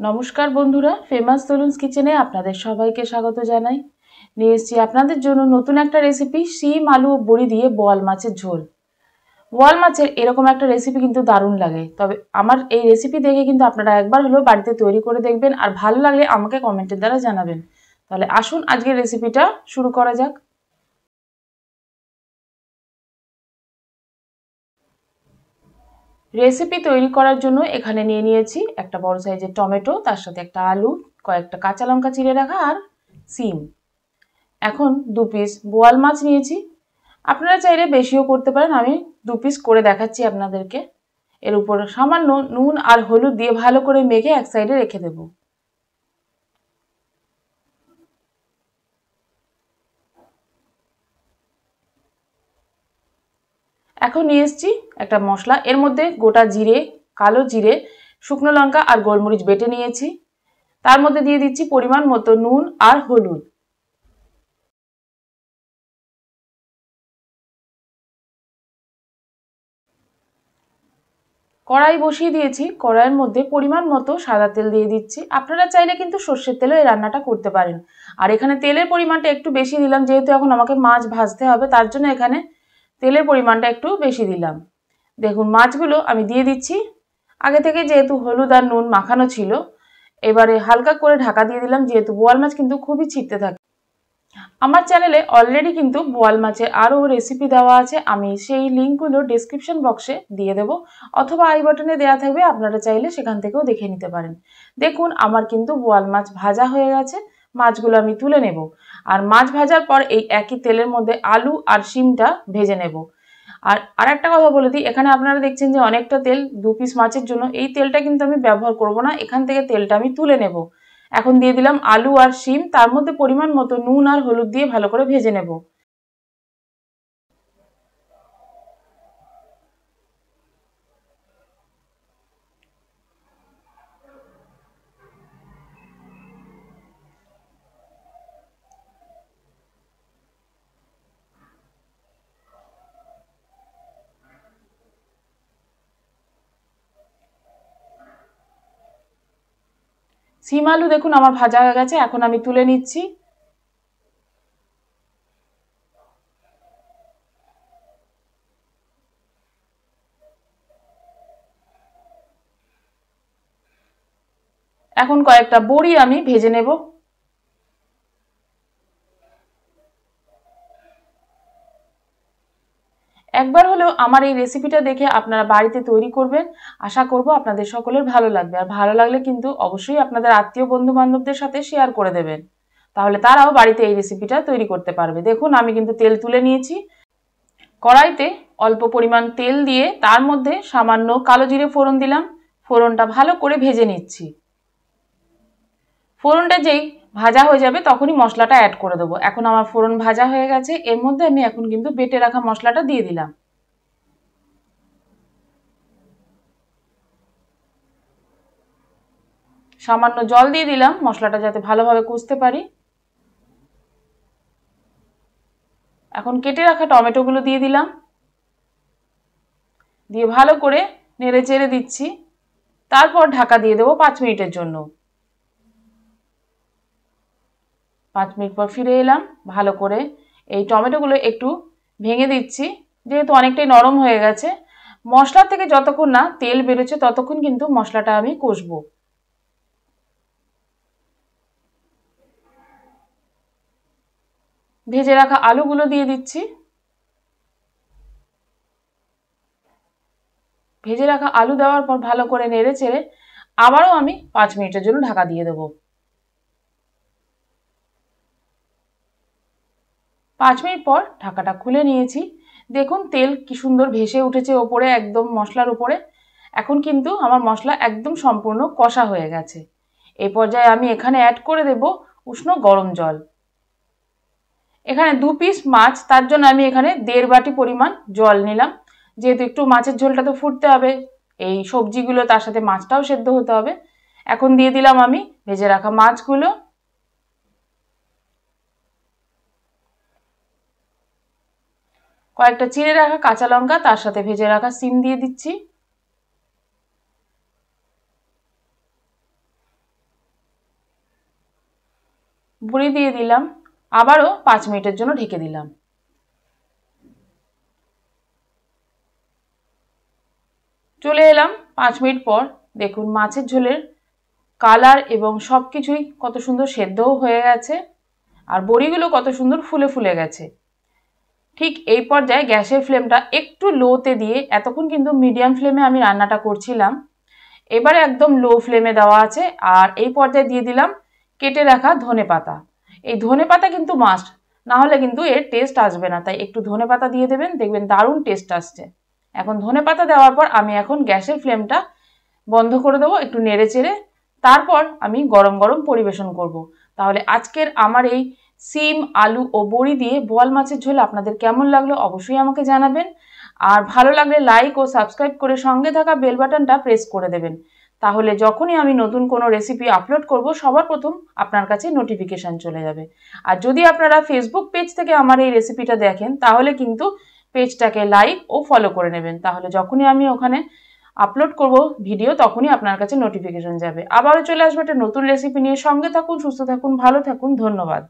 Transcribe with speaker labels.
Speaker 1: নমস্কার বন্ধুরা, ফেমাস তরুণস কিচেনে আপনাদের সবাইকে স্বাগত জানাই। নিয়ে এসেছি আপনাদের জন্য নতুন একটা রেসিপি, শিম আলু ও বড়ি দিয়ে বোয়াল মাছের ঝোল। বোয়াল মাছের এরকম একটা রেসিপি কিন্তু দারুণ লাগে, তবে আমার এই রেসিপি দেখে কিন্তু আপনারা একবার হলেও বাড়িতে তৈরি করে দেখবেন, আর ভালো লাগলে আমাকে কমেন্টের দ্বারা জানাবেন। তাহলে আসুন আজকের রেসিপিটা শুরু করা যাক। রেসিপি তৈরি করার জন্য এখানে নিয়ে নিয়েছি একটা বড় সাইজের টমেটো, তার সাথে একটা আলু, কয়েকটা কাঁচা লঙ্কা চিড়ে রাখা আর সিম। এখন 2 পিস বোয়াল মাছ নিয়েছি। আপনারা চাইলে বেশিও করতে পারেন, আমি 2 পিস করে দেখাচ্ছি আপনাদেরকে। এর উপর সামান্য নুন আর হলুদ দিয়ে ভালো করে মেখে এক সাইডে রেখে দেব। এখন নিয়ে এসেছি একটা মশলা, এর মধ্যে গোটা জিরে, কালো জিরে, শুকনো লঙ্কা আর গোলমরিচ বেটে নিয়েছি। তার মধ্যে দিয়ে দিচ্ছি পরিমাণ মতো নুন আর হলুদ। কড়াই বসিয়ে দিয়েছি, কড়াইয়ের মধ্যে পরিমাণ মতো সাদা তেল দিয়ে দিচ্ছি। আপনারা চাইলে কিন্তু সর্ষের তেলেও এই রান্নাটা করতে পারেন। আর এখানে তেলের পরিমাণটা একটু বেশি দিলাম, যেহেতু এখন আমাকে মাছ ভাজতে হবে, তার জন্য এখানে তেলের পরিমাণটা একটু বেশি দিলাম। দেখুন মাছগুলো আমি দিয়ে দিচ্ছি। আগে থেকে যেহেতু হলুদ আর নুন মাখানো ছিল, এবারে হালকা করে ঢাকা দিয়ে দিলাম, যেহেতু বোয়াল মাছ কিন্তু খুবই ছিটতে থাকে। আমার চ্যানেলে অলরেডি কিন্তু বোয়াল মাছের আরও রেসিপি দেওয়া আছে, আমি সেই লিঙ্কগুলো ডেসক্রিপশন বক্সে দিয়ে দেবো, অথবা আই বাটনে দেওয়া থাকবে, আপনারা চাইলে সেখান থেকেও দেখে নিতে পারেন। দেখুন আমার কিন্তু বোয়াল মাছ ভাজা হয়ে গেছে, মাছগুলো আমি তুলে নেব। আর মাছ ভাজার পর এই একই তেলের মধ্যে আলু আর শিমটা ভেজে নেব। আর আরেকটা কথা বলে দিই, এখানে আপনারা দেখছেন যে অনেকটা তেল 2 পিস মাছের জন্য, এই তেলটা কিন্তু আমি ব্যবহার করব না, এখান থেকে তেলটা আমি তুলে নেব। এখন দিয়ে দিলাম আলু আর শিম, তার মধ্যে পরিমাণ মতো নুন আর হলুদ দিয়ে ভালো করে ভেজে নেব। শিম আলু দেখুন আমার ভাজা হয়ে গেছে, এখন আমি তুলে নিচ্ছি। এখন কয়েকটা বড়ি আমি ভেজে নেব। একবার হলেও আমার এই রেসিপিটা দেখে আপনারা বাড়িতে তৈরি করবেন, আশা করব আপনাদের সকলের ভালো লাগবে। আর ভালো লাগলে কিন্তু অবশ্যই আপনাদের আত্মীয় বন্ধু বান্ধবদের সাথে শেয়ার করে দেবেন, তাহলে তারাও বাড়িতে এই রেসিপিটা তৈরি করতে পারবে। দেখুন আমি কিন্তু তেল তুলে নিয়েছি। কড়াইতে অল্প পরিমাণ তেল দিয়ে তার মধ্যে সামান্য কালো জিরে ফোড়ন দিলাম। ফোড়নটা ভালো করে ভেজে নিচ্ছি। ফোড়নটা যেই ভাজা হয়ে যাবে তখনই মশলাটা অ্যাড করে দেবো। এখন আমার ফোড়ন ভাজা হয়ে গেছে, এর মধ্যে আমি এখন কিন্তু বেটে রাখা মশলাটা দিয়ে দিলাম। সামান্য জল দিয়ে দিলাম মশলাটা যাতে ভালোভাবে কষতে পারি। এখন কেটে রাখা টমেটোগুলো দিয়ে দিলাম, দিয়ে ভালো করে নেড়ে চেড়ে দিচ্ছি। তারপর ঢাকা দিয়ে দেবো 5 মিনিটের জন্য। 5 মিনিট পর ফিরে এলাম। ভালো করে এই টমেটোগুলো একটু ভেঙে দিচ্ছি, যেহেতু অনেকটাই নরম হয়ে গেছে। মশলা থেকে যতক্ষণ না তেল বেরোচ্ছে ততক্ষণ কিন্তু মশলাটা আমি কষবো। ভেজে রাখা আলুগুলো দিয়ে দিচ্ছি। ভেজে রাখা আলু দেওয়ার পর ভালো করে নেড়ে চেড়ে আবারও আমি 5 মিনিটের জন্য ঢাকা দিয়ে দেবো। 5 মিনিট পর ঢাকাটা খুলে নিয়েছি। দেখুন তেল কি সুন্দর ভেসে উঠেছে ওপরে, একদম মশলার উপরে। এখন কিন্তু আমার মশলা একদম সম্পূর্ণ কষা হয়ে গেছে। এই পর্যায়ে আমি এখানে অ্যাড করে দেব উষ্ণ গরম জল। এখানে 2 পিস মাছ, তার জন্য আমি এখানে 1.5 বাটি পরিমাণ জল নিলাম। যেহেতু একটু মাছের ঝোলটা তো ফুটতে হবে, এই সবজিগুলো তার সাথে মাছটাও সেদ্ধ হতে হবে। এখন দিয়ে দিলাম আমি ভেজে রাখা মাছগুলো। কয়েকটা চিড়ে রাখা কাঁচা লঙ্কা, তার সাথে ভেজে রাখা সিম দিয়ে দিচ্ছি। বড়ি দিয়ে দিলাম, আবারও 5 মিনিটের জন্য ঢেকে দিলাম। চলে এলাম 5 মিনিট পর। দেখুন মাছের ঝোলের কালার এবং সব কিছুই কত সুন্দর সেদ্ধও হয়ে গেছে, আর বড়িগুলো কত সুন্দর ফুলে ফুলে গেছে। ঠিক এই পর্যায়ে গ্যাসের ফ্লেমটা একটু লোতে দিয়ে, এতক্ষণ কিন্তু মিডিয়াম ফ্লেমে আমি রান্নাটা করছিলাম, এবারে একদম লো ফ্লেমে দেওয়া আছে। আর এই পর্যায়ে দিয়ে দিলাম কেটে রাখা ধনেপাতা। এই ধনেপাতা কিন্তু মাস্ট, না হলে কিন্তু এর টেস্ট আসবে না, তাই একটু ধনেপাতা দিয়ে দেবেন, দেখবেন দারুণ টেস্ট আসছে। এখন ধনেপাতা দেওয়ার পর আমি এখন গ্যাসের ফ্লেমটা বন্ধ করে দেবো, একটু নেড়ে চেড়ে। তারপর আমি গরম গরম পরিবেশন করব। তাহলে আজকের আমার এই সিম, আলু ও বড়ি দিয়ে বোয়াল মাছের ঝোল আপনাদের কেমন লাগলো অবশ্যই আমাকে জানাবেন। আর ভালো লাগলে লাইক ও সাবস্ক্রাইব করে সঙ্গে থাকা বেল বাটনটা প্রেস করে দেবেন, তাহলে যখনই আমি নতুন কোনো রেসিপি আপলোড করব সবার প্রথম আপনার কাছে নোটিফিকেশান চলে যাবে। আর যদি আপনারা ফেসবুক পেজ থেকে আমার এই রেসিপিটা দেখেন তাহলে কিন্তু পেজটাকে লাইক ও ফলো করে নেবেন, তাহলে যখনই আমি ওখানে আপলোড করব ভিডিও তখনই আপনার কাছে নোটিফিকেশন যাবে। আবারও চলে আসবে একটা নতুন রেসিপি নিয়ে। সঙ্গে থাকুন, সুস্থ থাকুন, ভালো থাকুন, ধন্যবাদ।